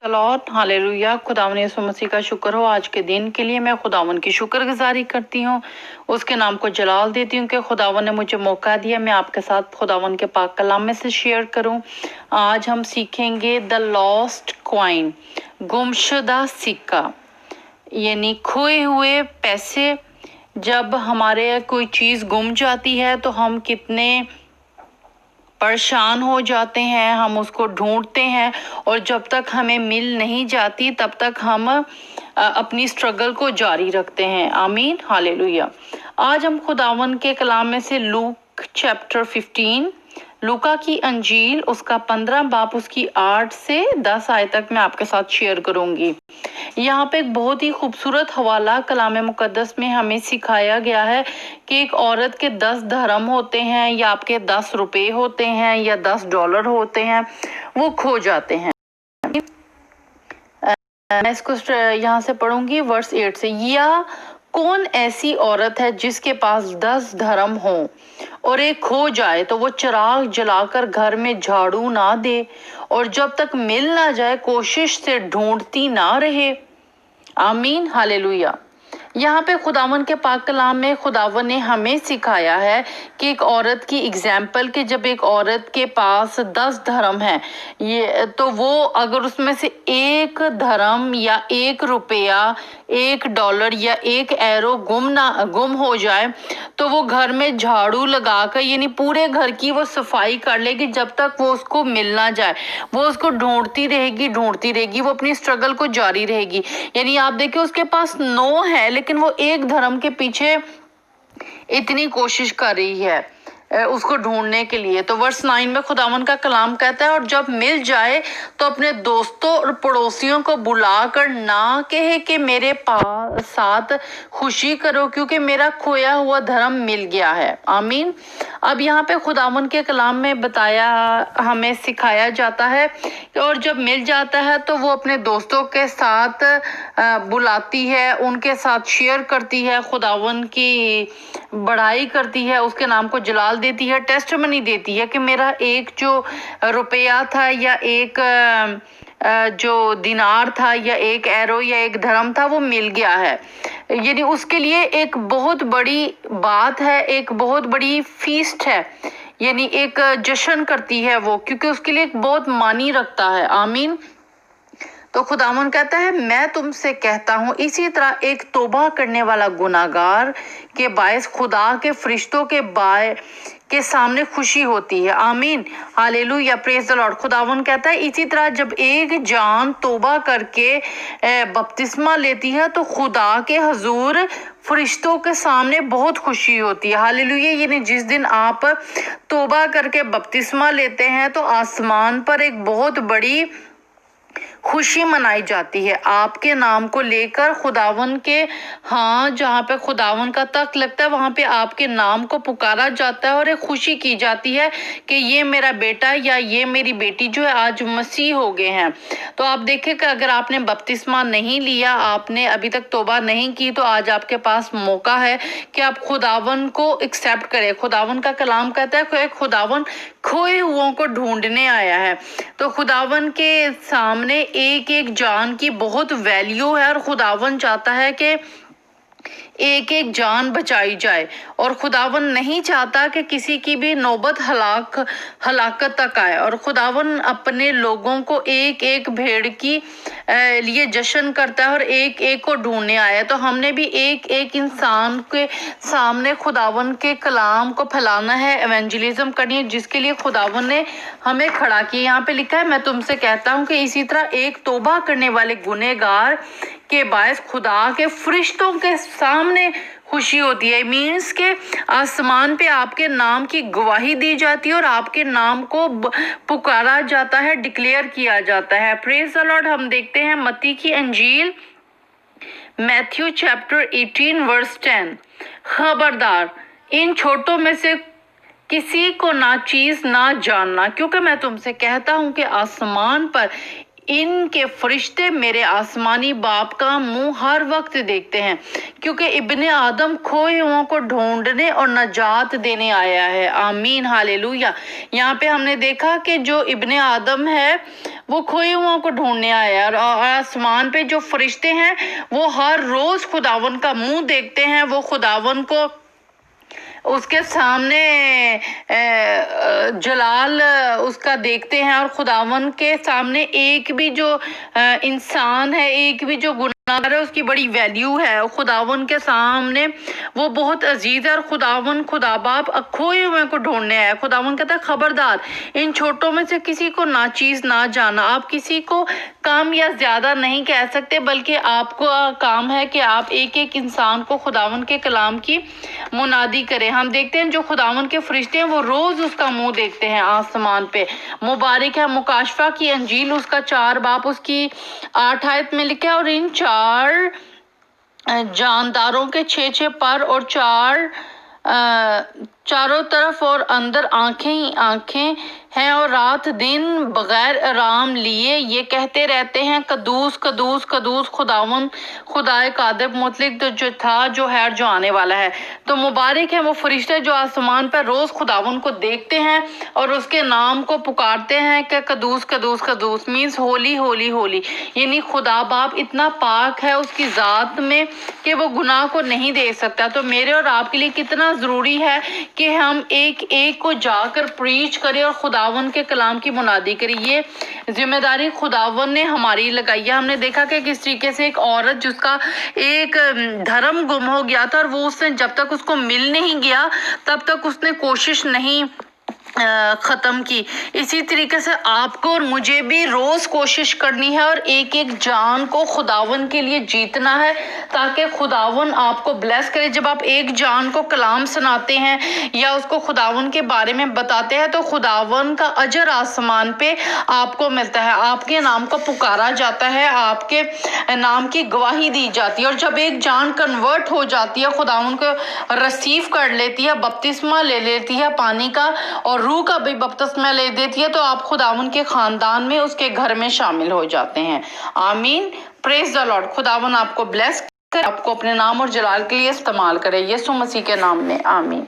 सलात hallelujah. खुदावन यीशु मसीह का शुक्र हो आज के दिन के लिए। मैं खुदावन की शुक्रगुजारी करती हूँ, उसके नाम को जलाल देती हूँ कि खुदावन ने मुझे मौका दिया मैं आपके साथ खुदावन के पाक कलाम में से शेयर करूँ। आज हम सीखेंगे द लॉस्ट क्वाइन, गुमशुदा सिक्का, यानी खोए हुए पैसे। जब हमारे कोई चीज़ गुम जाती है तो हम कितने परेशान हो जाते हैं, हम उसको ढूंढते हैं और जब तक हमें मिल नहीं जाती तब तक हम अपनी स्ट्रगल को जारी रखते हैं। आमीन हालेलुया। आज हम खुदावन के कलाम में से लूक चैप्टर 15, लूका की अंजील उसका 15 बाब उसकी 8 से 10 आयत तक मैं आपके साथ शेयर करूंगी। यहाँ पे एक बहुत ही खूबसूरत हवाला कलाम मुकद्दस में हमें सिखाया गया है कि एक औरत के 10 धर्म होते हैं या आपके 10 रुपए होते हैं या $10 होते हैं, वो खो जाते हैं। मैं इसको यहाँ से पढ़ूंगी वर्स 8 से। या कौन ऐसी औरत है जिसके पास 10 धर्म हो और एक खो जाए तो वो चिराग जलाकर घर में झाड़ू ना दे और जब तक मिल ना जाए कोशिश से ढूंढती ना रहे। आमीन हालेलुया। यहाँ पे खुदावन के पाक कलाम में खुदावन ने हमें सिखाया है कि एक औरत की एग्जाम्पल कि जब एक औरत के पास 10 धर्म है, ये तो वो अगर उसमें से एक धर्म या $1, $1 या $1 गुम हो जाए तो वो घर में झाड़ू लगाकर यानी पूरे घर की वो सफाई कर लेगी जब तक वो उसको मिल ना जाए। वो उसको ढूंढती रहेगी, वो अपनी स्ट्रगल को जारी रहेगी। यानी आप देखिए उसके पास 9 है लेकिन वो एक धर्म के पीछे इतनी कोशिश कर रही है उसको ढूंढने के लिए। तो वर्स 9 में खुदावन का कलाम कहता है और जब मिल जाए तो अपने दोस्तों और पड़ोसियों को बुलाकर ना कहे कि मेरे साथ खुशी करो क्योंकि मेरा खोया हुआ धर्म मिल गया है। आमीन। अब यहाँ पे खुदावन के कलाम में बताया हमें सिखाया जाता है और जब मिल जाता है तो वो अपने दोस्तों के साथ बुलाती है, उनके साथ शेयर करती है, खुदावन की बढ़ाई करती है, उसके नाम को जलाल देती है, टेस्टमनी देती है कि मेरा एक जो रुपया था या एक जो दिनार था या $1 या एक धर्म था वो मिल गया है। यानी उसके लिए एक बहुत बड़ी बात है, एक बहुत बड़ी फीस्ट है, यानी एक जश्न करती है वो, क्योंकि उसके लिए एक बहुत मानी रखता है। आमीन। तो खुदावन कहता है मैं तुमसे कहता हूँ इसी तरह एक तौबा करने वाला गुनाहगार के बायस खुदा के फरिश्तों के सामने खुशी होती है। आमीन हालेलुया, प्रेज द लॉर्ड। खुदावन कहता है इसी तरह जब एक जान तौबा करके बपतिस्मा लेती है तो खुदा के हुजूर फरिश्तों के सामने बहुत खुशी होती है। हालेलुया। यानी जिस दिन आप तौबा करके बपतिस्मा लेते हैं तो आसमान पर एक बहुत बड़ी खुशी मनाई जाती है आपके नाम को लेकर। खुदावन के जहाँ पे खुदावन का तख्त लगता है वहाँ पे आपके नाम को पुकारा जाता है और एक खुशी की जाती है कि ये मेरा बेटा या ये मेरी बेटी जो है आज मसीह हो गए हैं। तो आप देखें कि अगर आपने बपतिस्मा नहीं लिया, आपने अभी तक तौबा नहीं की, तो आज आपके पास मौका है कि आप खुदावन को एक्सेप्ट करें। खुदावन का कलाम कहता है कि खुदावन खोए हुओं को ढूंढने आया है। तो खुदावन के सामने एक एक जान की बहुत वैल्यू है और खुदावन चाहता है कि एक एक जान बचाई जाए और खुदावन नहीं चाहता कि किसी की भी नौबत हलाकत तक आए। और खुदावन अपने लोगों को एक एक भेड़ की लिए जश्न करता है और एक एक को ढूंढने आया। तो हमने भी एक एक इंसान के सामने खुदावन के कलाम को फैलाना है, एवेंजलिज्म करनी है, जिसके लिए खुदावन ने हमें खड़ा किया। यहाँ पे लिखा है मैं तुमसे कहता हूँ कि इसी तरह एक तौबा करने वाले गुनहगार के बायस खुदा के फरिश्तों के सामने खुशी होती है। मीन्स के आसमान पे आपके नाम की गवाही दी जाती है और आपके नाम को पुकारा जाता है, डिक्लेयर किया जाता है। Praise the Lord. हम देखते हैं मत्ती की अंजील मैथ्यू चैप्टर 18 वर्स 10। खबरदार इन छोटों में से किसी को ना चीज ना जानना, क्योंकि मैं तुमसे कहता हूं कि आसमान पर इनके फरिश्ते मेरे आसमानी बाप का मुंह हर वक्त देखते हैं, क्योंकि इब्ने आदम खोए हुओं को ढूंढने और नजात देने आया है। आमीन, हालेलुया। यहाँ पे हमने देखा कि जो इब्ने आदम है वो खोए हुओं को ढूंढने आया है, और आसमान पे जो फरिश्ते हैं वो हर रोज खुदावन का मुंह देखते हैं। वो खुदावन को उसके सामने जलाल उसका देखते हैं, और खुदावन के सामने एक भी जो इंसान है, एक भी जो गुनाहगार है, उसकी बड़ी वैल्यू है। खुदावन के सामने वो बहुत अजीज है, और खुदावन खुदा बाप खोए हुए को ढूंढने आया। खुदावन कहता है खबरदार, इन छोटों में से किसी को नाचीज ना जाना। आप किसी को कम या ज्यादा नहीं कह सकते, बल्कि आपको काम है कि आप एक एक इंसान को खुदावन के कलाम की मुनादी करें। हम देखते हैं जो खुदावन के फरिश्ते हैं वो रोज उसका मुंह देखते हैं आसमान पे। मुबारक है मुकाशफा की अंजील, उसका 4 बाब उसकी 8 आयत में लिखा है, और इन 4 जानदारों के 6 पर और 4 चारों तरफ और अंदर आंखें ही आंखें हैं, और रात दिन बगैर आराम लिए ये कहते रहते हैं कदूस कदूस कदूस खुदावन खुदाए कादिर मुतलिक, तो जो था जो है जो आने वाला है। तो मुबारक है वो फरिश्ते जो आसमान पर रोज खुदावन को देखते हैं और उसके नाम को पुकारते हैं कि कदूस कदूस कदूस मीन्स होली होली होली, यानी खुदा बाप इतना पाक है उसकी ज़ात में कि वो गुनाह को नहीं दे सकता। तो मेरे और आपके लिए कितना ज़रूरी है कि हम एक एक को जाकर प्रीच करें और खुदावन के कलाम की मुनादी करें। ये जिम्मेदारी खुदावन ने हमारी लगाई है। हमने देखा कि किस तरीके से एक औरत जिसका एक धर्म गुम हो गया था, और वो उसने जब तक उसको मिल नहीं गया तब तक उसने कोशिश नहीं खत्म की। इसी तरीके से आपको और मुझे भी रोज कोशिश करनी है और एक एक जान को खुदावन के लिए जीतना है, ताकि खुदावन आपको ब्लेस करे। जब आप एक जान को कलाम सुनाते हैं या उसको खुदावन के बारे में बताते हैं तो खुदावन का अजर आसमान पे आपको मिलता है, आपके नाम को पुकारा जाता है, आपके नाम की गवाही दी जाती है। और जब एक जान कन्वर्ट हो जाती है, खुदावन को रिसीव कर लेती है, बपतिस्मा ले लेती है पानी का और रूह का भी बपतिस्मा ले देती है, तो आप खुदावन के खानदान में उसके घर में शामिल हो जाते हैं। आमीन, प्रेज द लॉर्ड। खुदावन आपको ब्लेस करे, आपको अपने नाम और जलाल के लिए इस्तेमाल करे, यीशु मसीह के नाम में, आमीन।